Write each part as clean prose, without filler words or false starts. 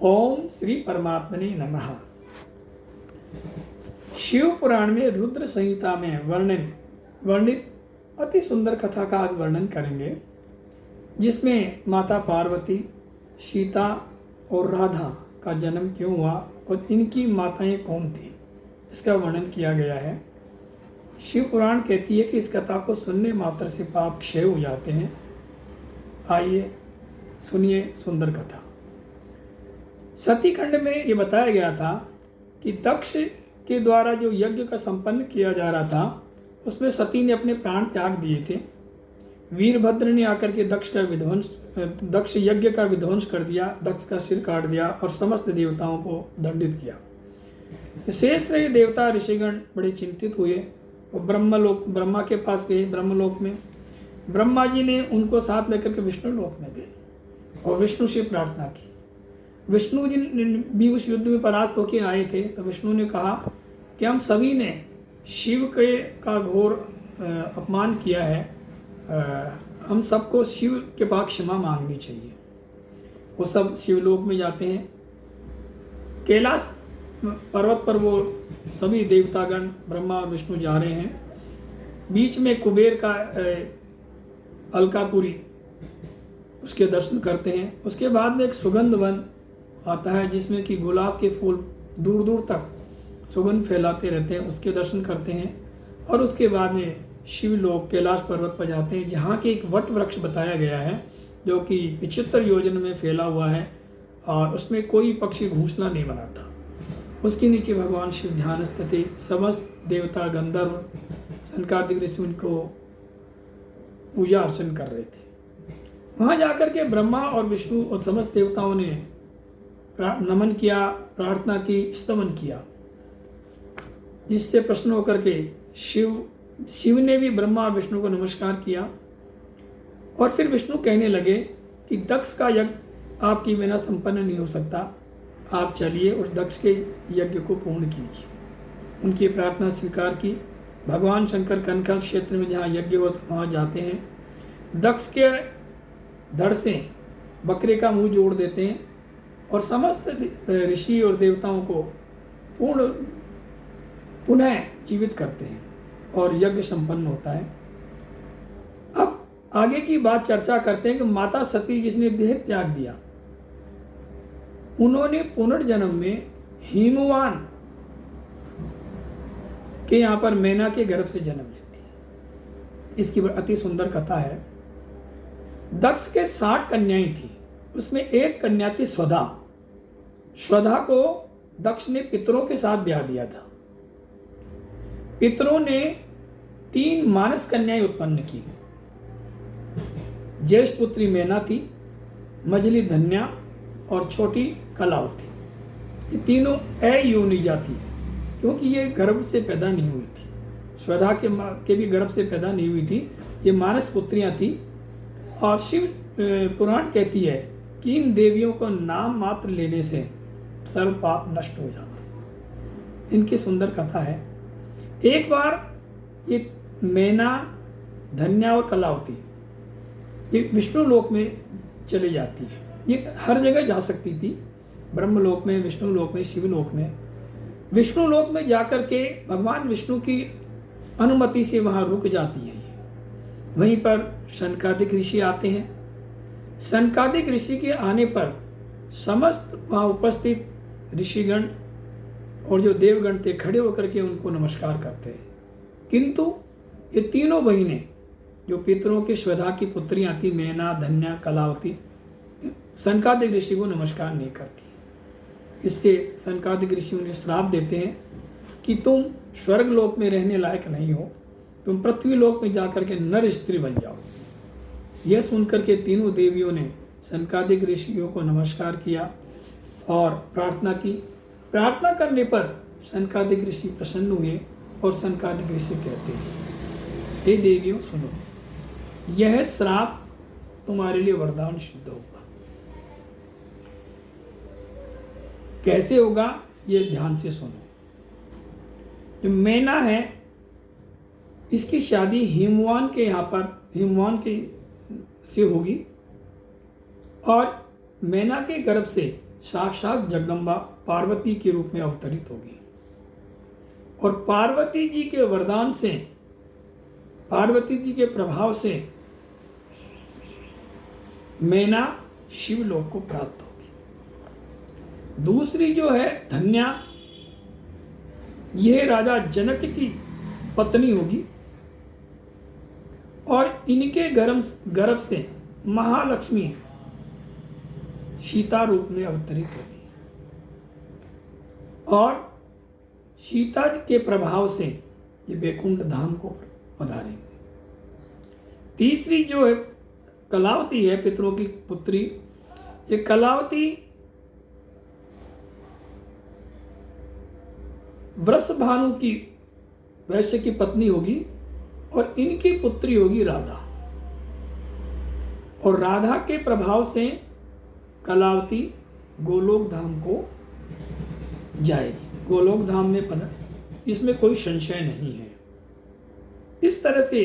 ओम श्री परमात्मने नमः। शिव पुराण में रुद्र संहिता में वर्णित अति सुंदर कथा का आज वर्णन करेंगे, जिसमें माता पार्वती, सीता और राधा का जन्म क्यों हुआ और इनकी माताएं कौन थी, इसका वर्णन किया गया है। शिव पुराण कहती है कि इस कथा को सुनने मात्र से पाप क्षय हो जाते हैं। आइए सुनिए सुंदर कथा। सती खंड में ये बताया गया था कि दक्ष के द्वारा जो यज्ञ का संपन्न किया जा रहा था, उसमें सती ने अपने प्राण त्याग दिए थे। वीरभद्र ने आकर के दक्ष यज्ञ का विध्वंस कर दिया, दक्ष का सिर काट दिया और समस्त देवताओं को दंडित किया। शेष रहे देवता ऋषिगण बड़े चिंतित हुए और ब्रह्मा के पास गए। ब्रह्मलोक में ब्रह्मा जी ने उनको साथ लेकर के विष्णु लोक में गए और विष्णु से प्रार्थना की। विष्णु जी भी उस युद्ध में परास्त होकर आए थे, तो विष्णु ने कहा कि हम सभी ने शिव का घोर अपमान किया है, हम सबको शिव के पास क्षमा मांगनी चाहिए। वो सब शिवलोक में जाते हैं। कैलाश पर्वत पर वो सभी देवतागण ब्रह्मा और विष्णु जा रहे हैं। बीच में कुबेर का अलकापुरी, उसके दर्शन करते हैं। उसके बाद में एक सुगंध वन आता है, जिसमें कि गुलाब के फूल दूर दूर तक सुगंध फैलाते रहते हैं, उसके दर्शन करते हैं। और उसके बाद में शिवलोक कैलाश पर्वत पर जाते हैं, जहाँ के एक वट वृक्ष बताया गया है, जो कि 75 योजन में फैला हुआ है और उसमें कोई पक्षी घोंसला नहीं बनाता। उसके नीचे भगवान शिव ध्यानस्थ थे। समस्त देवता गंधर्व सनकादिक ऋषि उनको पूजा अर्चन कर रहे थे। वहाँ जाकर के ब्रह्मा और विष्णु और समस्त देवताओं ने नमन किया, प्रार्थना की, स्तवन किया, जिससे प्रसन्न होकर के शिव ने भी ब्रह्मा और विष्णु को नमस्कार किया। और फिर विष्णु कहने लगे कि दक्ष का यज्ञ आपकी बिना संपन्न नहीं हो सकता, आप चलिए उस दक्ष के यज्ञ को पूर्ण कीजिए। उनकी प्रार्थना स्वीकार की। भगवान शंकर कनखल क्षेत्र में जहाँ यज्ञ होता वहाँ जाते हैं। दक्ष के धड़ से बकरे का मुंह जोड़ देते हैं और समस्त ऋषि और देवताओं को पुनः जीवित करते हैं और यज्ञ संपन्न होता है। अब आगे की बात चर्चा करते हैं कि माता सती, जिसने देह त्याग दिया, उन्होंने पुनर्जन्म में हिमवान के यहाँ पर मैना के गर्भ से जन्म लेती है। इसकी अति सुंदर कथा है। दक्ष के 60 कन्याएं थी, उसमें एक कन्या थी स्वधा। स्वधा को दक्ष ने पितरों के साथ ब्याह दिया था। पितरों ने 3 मानस कन्याएं उत्पन्न की। ज्येष्ठ पुत्री मैना थी, मझली धन्या और छोटी कलावती। ये तीनों अयोनिजा थी, क्योंकि ये गर्भ से पैदा नहीं हुई थी। स्वधा के भी गर्भ से पैदा नहीं हुई थी, ये मानस पुत्रियां थी। और शिव पुराण कहती है कि इन देवियों को नाम मात्र लेने से सर्व पाप नष्ट हो जाता। इनकी सुंदर कथा है। एक बार ये मैना, धन्या और कलावती ये विष्णु लोक में चली जाती है। ये हर जगह जा सकती थी, ब्रह्मलोक में, विष्णु लोक में, शिवलोक में। विष्णु लोक में जाकर के भगवान विष्णु की अनुमति से वहाँ रुक जाती है। वहीं पर सनकादिक ऋषि आते हैं। सनकादिक ऋषि के आने पर समस्त वहाँ उपस्थित ऋषिगण और जो देवगण थे खड़े होकर के उनको नमस्कार करते हैं। किंतु ये तीनों बहिनें, जो पितरों की स्वधा की पुत्रियाँ थी, मैना, धन्या, कलावती, सनकादिक ऋषि को नमस्कार नहीं करती। इससे सनकादिक ऋषि उन्हें श्राप देते हैं कि तुम स्वर्ग लोक में रहने लायक नहीं हो, तुम पृथ्वी लोक में जाकर के नर स्त्री बन जाओ। यह सुनकर के तीनों देवियों ने सनकादिक ऋषियों को नमस्कार किया और प्रार्थना की। प्रार्थना करने पर सनकादिक ऋषि प्रसन्न हुए और सनकादिक ऋषि कहते हैं, हे देवियों सुनो, यह श्राप तुम्हारे लिए वरदान सिद्ध होगा। कैसे होगा ये ध्यान से सुनो। जो मैना है, इसकी शादी हिमवान के यहाँ पर हिमवान के से होगी और मैना के गर्भ से साक्षात जगदम्बा पार्वती के रूप में अवतरित होगी और पार्वती जी के वरदान से, पार्वती जी के प्रभाव से मैना शिवलोक को प्राप्त होगी। दूसरी जो है धन्या, यह राजा जनक की पत्नी होगी और इनके गर्भ से महालक्ष्मी सीता रूप में अवतरित होगी और सीता के प्रभाव से ये वैकुंठ धाम को पधारेंगे। तीसरी जो है कलावती है, पितरों की पुत्री। ये कलावती वृषभानु की वैश्य की पत्नी होगी और इनकी पुत्री होगी राधा और राधा के प्रभाव से कलावती गोलोक धाम को जाएगी। गोलोक धाम में इसमें कोई संशय नहीं है। इस तरह से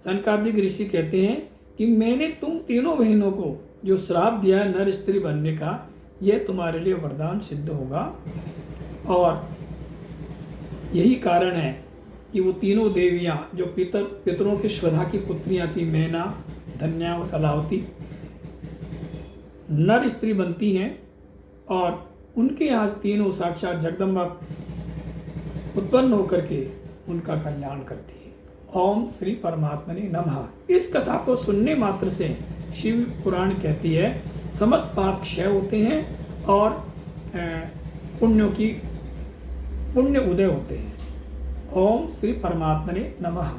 सनकादिक ऋषि कहते हैं कि मैंने तुम तीनों बहनों को जो श्राप दिया है नर स्त्री बनने का, यह तुम्हारे लिए वरदान सिद्ध होगा और यही कारण है कि वो तीनों देवियां जो पितरों की श्रद्धा की पुत्रियां थी, मैना, धन्या और कलावती, नर स्त्री बनती हैं और उनके यहाँ तीनों साक्षात जगदम्बा उत्पन्न होकर के उनका कल्याण करती है। ओम श्री परमात्मने नमः। इस कथा को सुनने मात्र से शिव पुराण कहती है समस्त पाप क्षय होते हैं और पुण्य उदय होते हैं। ओम श्री परमात्मने नमः।